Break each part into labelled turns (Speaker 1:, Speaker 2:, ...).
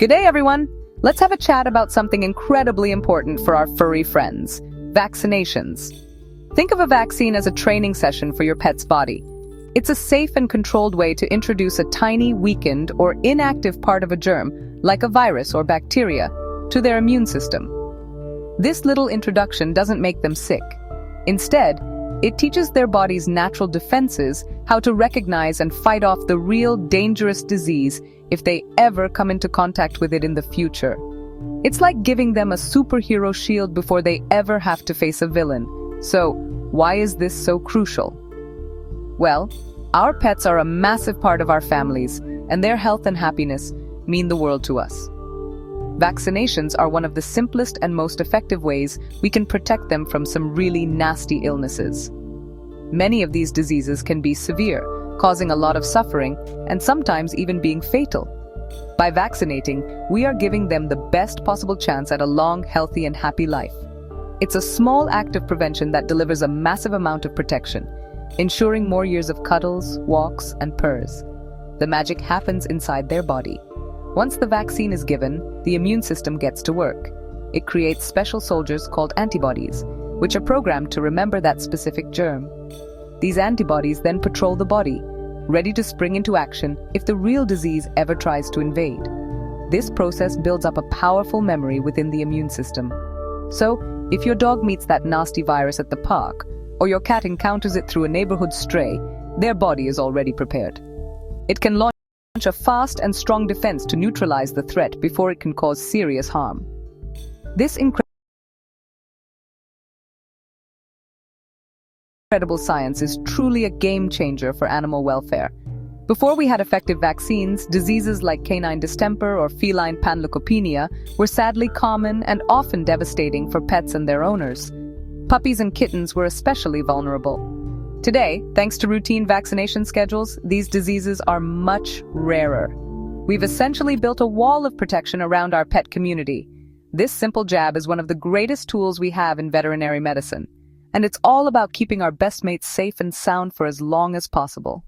Speaker 1: Good day, everyone! Let's have a chat about something incredibly important for our furry friends: vaccinations. Think of a vaccine as a training session for your pet's body. It's a safe and controlled way to introduce a tiny, weakened, or inactive part of a germ, like a virus or bacteria, to their immune system. This little introduction doesn't make them sick. Instead, it teaches their body's natural defenses how to recognize and fight off the real dangerous disease if they ever come into contact with it in the future. It's like giving them a superhero shield before they ever have to face a villain. So, why is this so crucial? Well, our pets are a massive part of our families, and their health and happiness mean the world to us. Vaccinations are one of the simplest and most effective ways we can protect them from some really nasty illnesses. Many of these diseases can be severe, causing a lot of suffering, and sometimes even being fatal. By vaccinating, we are giving them the best possible chance at a long, healthy, and happy life. It's a small act of prevention that delivers a massive amount of protection, ensuring more years of cuddles, walks, and purrs. The magic happens inside their body. Once the vaccine is given, the immune system gets to work. It creates special soldiers called antibodies, which are programmed to remember that specific germ. These antibodies then patrol the body, ready to spring into action if the real disease ever tries to invade. This process builds up a powerful memory within the immune system. So, if your dog meets that nasty virus at the park, or your cat encounters it through a neighborhood stray, their body is already prepared. It can launch a fast and strong defense to neutralize the threat before it can cause serious harm. This incredible science is truly a game changer for animal welfare. Before we had effective vaccines, diseases like canine distemper or feline panleukopenia were sadly common and often devastating for pets and their owners. Puppies and kittens were especially vulnerable. Today, thanks to routine vaccination schedules, these diseases are much rarer. We've essentially built a wall of protection around our pet community. This simple jab is one of the greatest tools we have in veterinary medicine. And it's all about keeping our best mates safe and sound for as long as possible.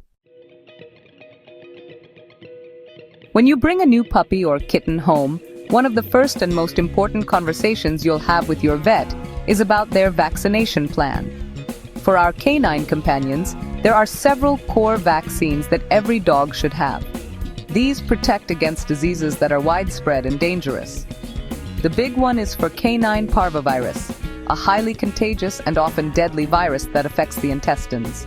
Speaker 1: When you bring a new puppy or kitten home, one of the first and most important conversations you'll have with your vet is about their vaccination plan. For our canine companions, there are several core vaccines that every dog should have. These protect against diseases that are widespread and dangerous. The big one is for canine parvovirus, a highly contagious and often deadly virus that affects the intestines.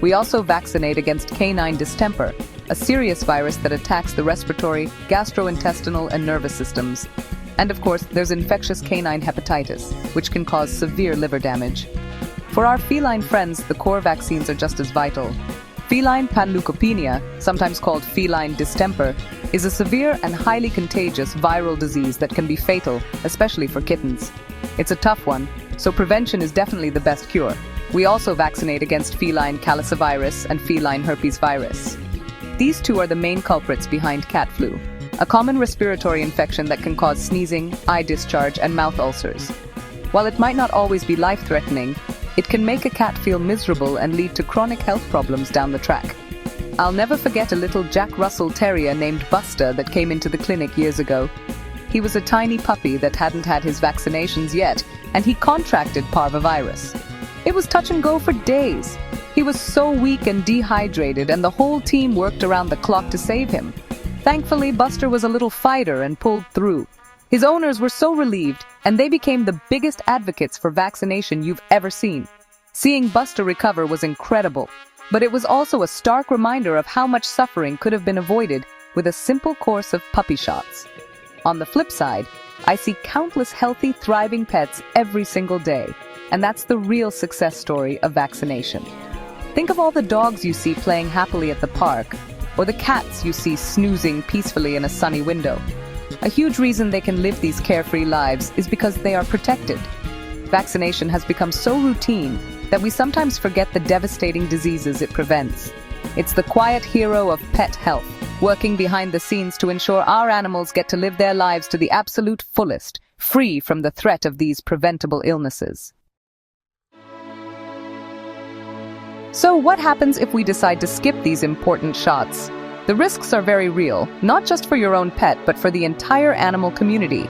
Speaker 1: We also vaccinate against canine distemper, a serious virus that attacks the respiratory, gastrointestinal, and nervous systems. And of course, there's infectious canine hepatitis, which can cause severe liver damage. For our feline friends, the core vaccines are just as vital. Feline panleukopenia, sometimes called feline distemper, is a severe and highly contagious viral disease that can be fatal, especially for kittens. It's a tough one, so prevention is definitely the best cure. We also vaccinate against feline calicivirus and feline herpes virus. These two are the main culprits behind cat flu, a common respiratory infection that can cause sneezing, eye discharge, and mouth ulcers. While it might not always be life-threatening, it can make a cat feel miserable and lead to chronic health problems down the track. I'll never forget a little Jack Russell Terrier named Buster that came into the clinic years ago. He was a tiny puppy that hadn't had his vaccinations yet, and he contracted parvovirus. It was touch and go for days. He was so weak and dehydrated, and the whole team worked around the clock to save him. Thankfully, Buster was a little fighter and pulled through. His owners were so relieved, and they became the biggest advocates for vaccination you've ever seen. Seeing Buster recover was incredible, but it was also a stark reminder of how much suffering could have been avoided with a simple course of puppy shots. On the flip side, I see countless healthy, thriving pets every single day, and that's the real success story of vaccination. Think of all the dogs you see playing happily at the park, or the cats you see snoozing peacefully in a sunny window. A huge reason they can live these carefree lives is because they are protected. Vaccination has become so routine that we sometimes forget the devastating diseases it prevents. It's the quiet hero of pet health, working behind the scenes to ensure our animals get to live their lives to the absolute fullest, free from the threat of these preventable illnesses. So what happens if we decide to skip these important shots? The risks are very real, not just for your own pet, but for the entire animal community.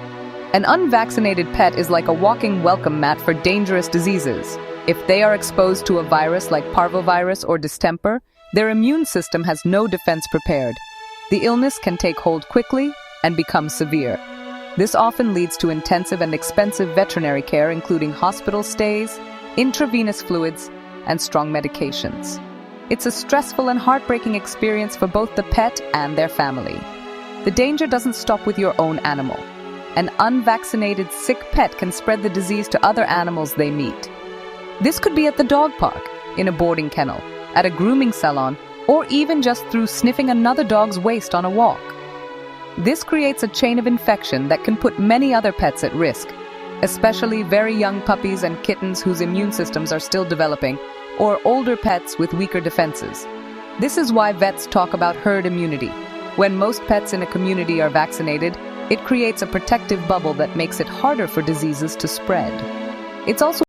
Speaker 1: An unvaccinated pet is like a walking welcome mat for dangerous diseases. If they are exposed to a virus like parvovirus or distemper, their immune system has no defense prepared. The illness can take hold quickly and become severe. This often leads to intensive and expensive veterinary care, including hospital stays, intravenous fluids, and strong medications. It's a stressful and heartbreaking experience for both the pet and their family. The danger doesn't stop with your own animal. An unvaccinated, sick pet can spread the disease to other animals they meet. This could be at the dog park, in a boarding kennel, at a grooming salon, or even just through sniffing another dog's waste on a walk. This creates a chain of infection that can put many other pets at risk, especially very young puppies and kittens whose immune systems are still developing, or older pets with weaker defenses. This is why vets talk about herd immunity. When most pets in a community are vaccinated, it creates a protective bubble that makes it harder for diseases to spread. It's also